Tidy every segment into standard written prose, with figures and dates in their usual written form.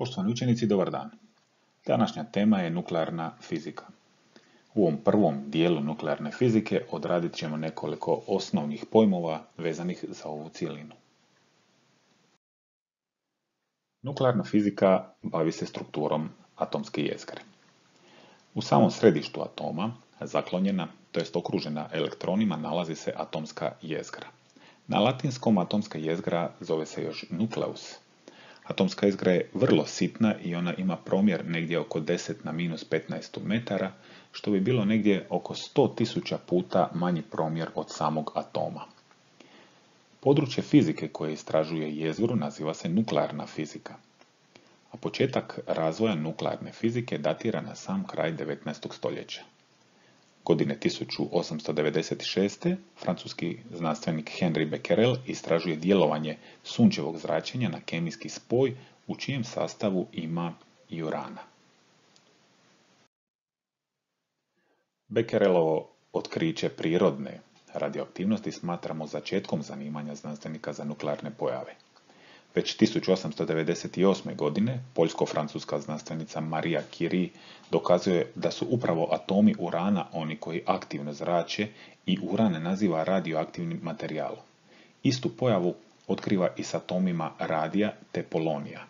Poštovani učenici, dobar dan. Današnja tema je nuklearna fizika. U ovom prvom dijelu nuklearne fizike odradit ćemo nekoliko osnovnih pojmova vezanih za ovu cjelinu. Nuklearna fizika bavi se strukturom atomske jezgre. U samom središtu atoma, zaklonjena, to jest okružena elektronima, nalazi se atomska jezgra. Na latinskom atomska jezgra zove se još nukleus. Atomska jezgra je vrlo sitna i ona ima promjer negdje oko 10 na minus 15 metara, što bi bilo negdje oko 100.000 puta manji promjer od samog atoma. Područje fizike koje istražuje jezgru naziva se nuklearna fizika, a početak razvoja nuklearne fizike datira na sam kraj 19. stoljeća. Godine 1896. francuski znanstvenik Henri Becquerel istražuje djelovanje sunčevog zračenja na kemijski spoj u čijem sastavu ima i urana. Becquerelovo otkriće prirodne radioaktivnosti smatramo začetkom zanimanja znanstvenika za nuklearne pojave. Već 1898. godine poljsko-francuska znanstvenica Maria Curie dokazuje da su upravo atomi urana oni koji aktivno zrače i uran naziva radioaktivnim materijalom. Istu pojavu otkriva i s atomima radija te polonija.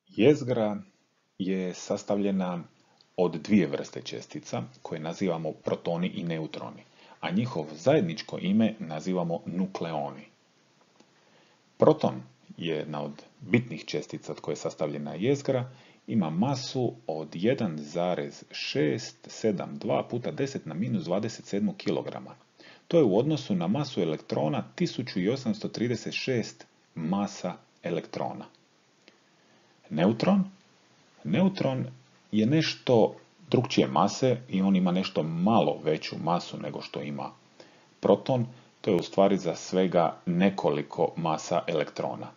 Jezgra je sastavljena od dvije vrste čestica koje nazivamo protoni i neutroni, a njihovo zajedničko ime nazivamo nukleoni. Proton je jedna od bitnih čestica od koje je sastavljena jezgra, ima masu od 1,672 puta 10 na minus 27 kg. To je u odnosu na masu elektrona 1836 masa elektrona. Neutron je nešto drukčije mase i on ima nešto malo veću masu nego što ima proton. To je u stvari za svega nekoliko masa elektrona.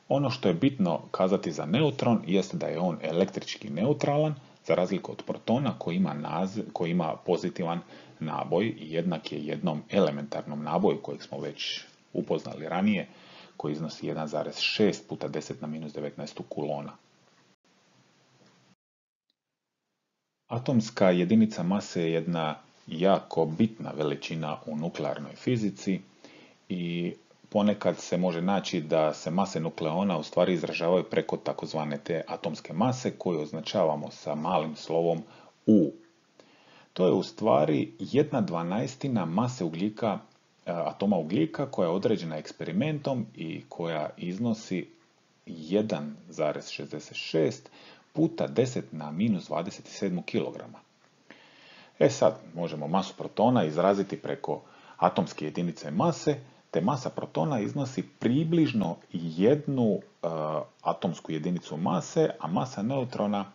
Ono što je bitno kazati za neutron jest da je on električki neutralan, za razliku od protona koji ima pozitivan naboj i jednak je jednom elementarnom naboju kojeg smo već upoznali ranije, koji iznosi 1,6 puta 10 na minus 19 kulona. Atomska jedinica mase je jedna jako bitna veličina u nuklearnoj fizici i ponekad se može naći da se mase nukleona u stvari izražavaju preko takozvane te atomske mase koju označavamo sa malim slovom U. To je u stvari 1/12 mase atoma ugljika koja je određena eksperimentom i koja iznosi 1,66 puta 10 na minus 27 kg. Sad možemo masu protona izraziti preko atomske jedinice mase, te masa protona iznosi približno jednu atomsku jedinicu mase, a masa neutrona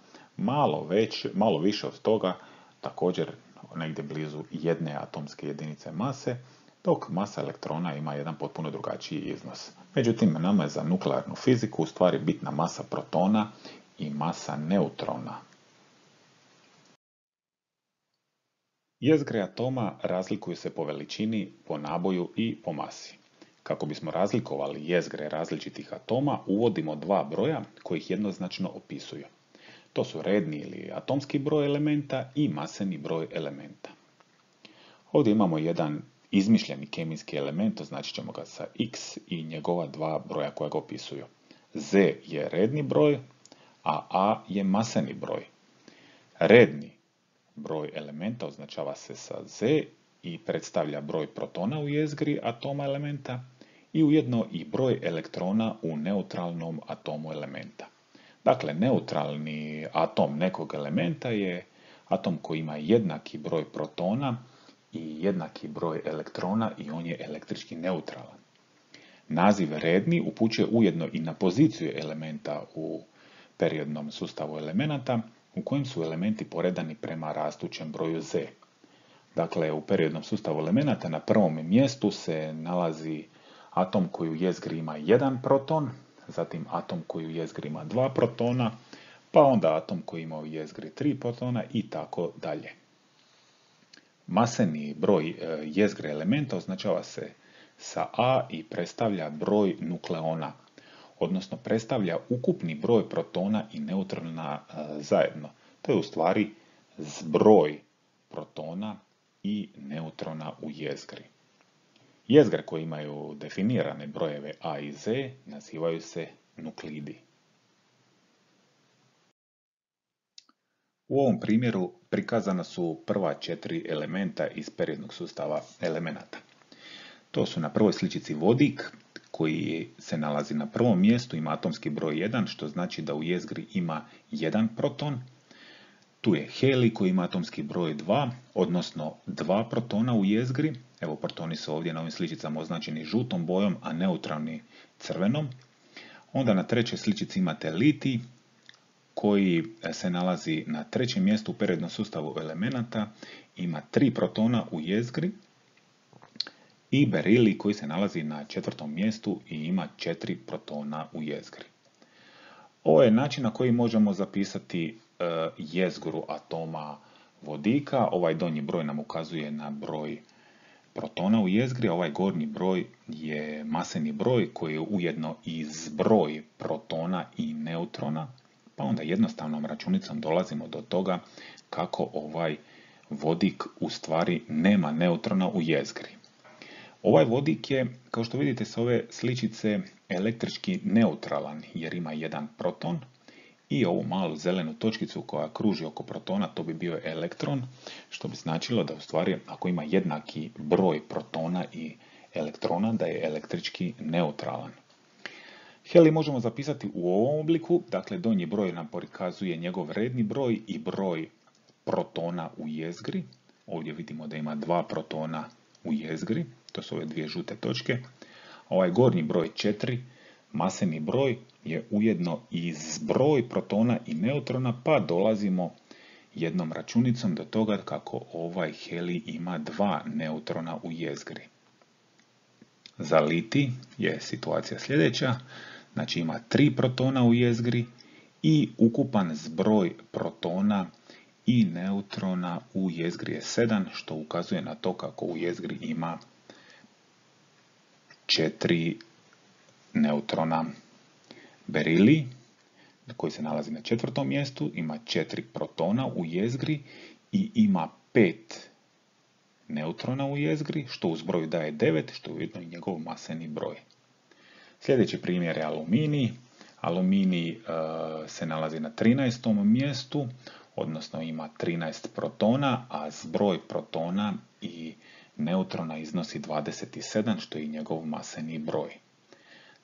malo više od toga, također negdje blizu jedne atomske jedinice mase, dok masa elektrona ima jedan potpuno drugačiji iznos. Međutim, nama je za nuklearnu fiziku u stvari bitna masa protona i masa neutrona. Jezgre atoma razlikuju se po veličini, po naboju i po masi. Kako bismo razlikovali jezgre različitih atoma, uvodimo dva broja kojih jednoznačno opisuju. To su redni ili atomski broj elementa i maseni broj elementa. Ovdje imamo jedan izmišljeni kemijski element, označit ćemo ga sa X i njegova dva broja koja ga opisuju. Z je redni broj, a A je maseni broj. Redni broj elementa označava se sa Z i predstavlja broj protona u jezgri atoma elementa i ujedno i broj elektrona u neutralnom atomu elementa. Dakle, neutralni atom nekog elementa je atom koji ima jednaki broj protona i jednaki broj elektrona i on je električki neutralan. Naziv redni upućuje ujedno i na poziciju elementa u periodnom sustavu elemenata u kojem su elementi poredani prema rastućem broju Z. Dakle, u periodnom sustavu elemenata na prvom mjestu se nalazi atom koji u jezgri ima jedan proton, zatim atom koji u jezgri ima dva protona, pa onda atom koji ima u jezgri tri protona i tako dalje. Maseni broj jezgre elementa označava se sa A i predstavlja broj nukleona, odnosno predstavlja ukupni broj protona i neutrona zajedno. To je u stvari zbroj protona i neutrona u jezgri. Jezgre koje imaju definirane brojeve A i Z nazivaju se nuklidi. U ovom primjeru prikazana su prva 4 elementa iz periodnog sustava elemenata. To su na prvoj sličici vodik, koji se nalazi na prvom mjestu, ima atomski broj 1, što znači da u jezgri ima 1 proton. Tu je helij koji ima atomski broj 2, odnosno 2 protona u jezgri. Evo, protoni su ovdje na ovim sličicama označeni žutom bojom, a neutralni crvenom. Onda na trećoj sličici imate litij, koji se nalazi na trećem mjestu u periodnom sustavu elemenata, ima 3 protona u jezgri, i berilij koji se nalazi na četvrtom mjestu i ima 4 protona u jezgri. Ovo je način na koji možemo zapisati jezgru atoma vodika. Ovaj donji broj nam ukazuje na broj protona u jezgri, a ovaj gornji broj je maseni broj koji je ujedno i zbroj protona i neutrona, pa onda jednostavnom računicom dolazimo do toga kako ovaj vodik u stvari nema neutrona u jezgri. Ovaj vodik je, kao što vidite s ove sličice, električki neutralan jer ima 1 proton i ovu malu zelenu točkicu koja kruži oko protona, to bi bio elektron, što bi značilo da u stvari ako ima jednaki broj protona i elektrona da je električki neutralan. Helij možemo zapisati u ovom obliku, dakle donji broj nam prikazuje njegov redni broj i broj protona u jezgri. Ovdje vidimo da ima 2 protona u jezgri, to su ove dvije žute točke. Ovaj gornji broj 4, maseni broj, je ujedno i zbroj protona i neutrona, pa dolazimo jednom računicom do toga kako ovaj helij ima 2 neutrona u jezgri. Za litij je situacija sljedeća, znači ima 3 protona u jezgri i ukupan zbroj protona i neutrona u jezgri je 7, što ukazuje na to kako u jezgri ima 4 neutrona. Berilij, koji se nalazi na četvrtom mjestu, ima 4 protona u jezgri i ima 5 neutrona u jezgri, što u zbroju daje 9, što je ujedno i njegov maseni broj. Sljedeći primjer je aluminij. Aluminij se nalazi na 13. mjestu, odnosno ima 13 protona, a zbroj protona i neutrona iznosi 27, što je i njegov maseni broj.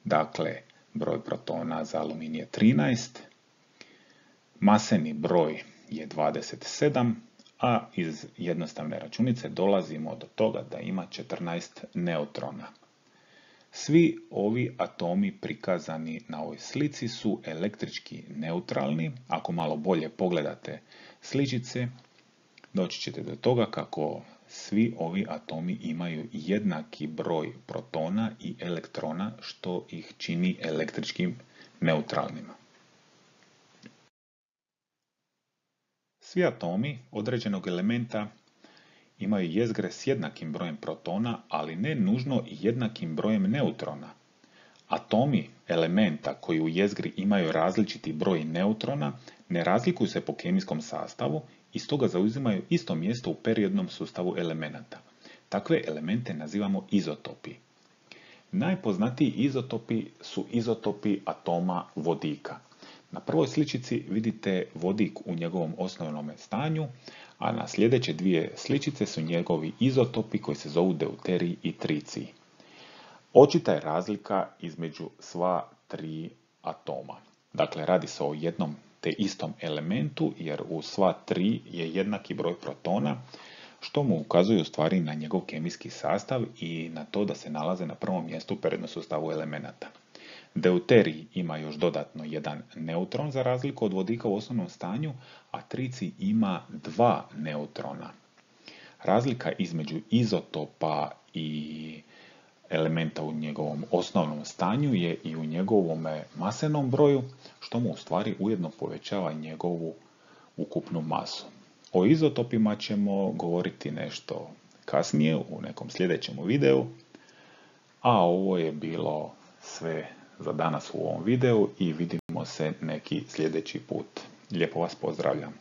Dakle, broj protona za aluminij je 13, maseni broj je 27, a iz jednostavne računice dolazimo do toga da ima 14 neutrona. Svi ovi atomi prikazani na ovoj slici su električki neutralni. Ako malo bolje pogledate sličice, doći ćete do toga kako svi ovi atomi imaju jednaki broj protona i elektrona, što ih čini električki neutralnima. Svi atomi određenog elementa imaju jezgre s jednakim brojem protona, ali ne nužno i jednakim brojem neutrona. Atomi elementa koji u jezgri imaju različiti broj neutrona ne razlikuju se po kemijskom sastavu i stoga zauzimaju isto mjesto u periodnom sustavu elemenata. Takve elemente nazivamo izotopi. Najpoznatiji izotopi su izotopi atoma vodika. Na prvoj sličici vidite vodik u njegovom osnovnom stanju, a na sljedeće dvije sličice su njegovi izotopi koji se zovu deuterij i tricij. Očita je razlika između sva tri atoma. Dakle, radi se o jednom te istom elementu, jer u sva tri je jednaki broj protona, što mu ukazuje u stvari na njegov kemijski sastav i na to da se nalaze na prvom mjestu u periodnom sustavu elemenata. Deuterij ima još dodatno jedan neutron za razliku od vodika u osnovnom stanju, a tricij ima 2 neutrona. Razlika između izotopa i elementa u njegovom osnovnom stanju je i u njegovom masenom broju, što mu u stvari ujedno povećava njegovu ukupnu masu. O izotopima ćemo govoriti nešto kasnije u nekom sljedećem videu. A ovo je bilo sve za danas u ovom videu i vidimo se neki sljedeći put. Lijepo vas pozdravljam.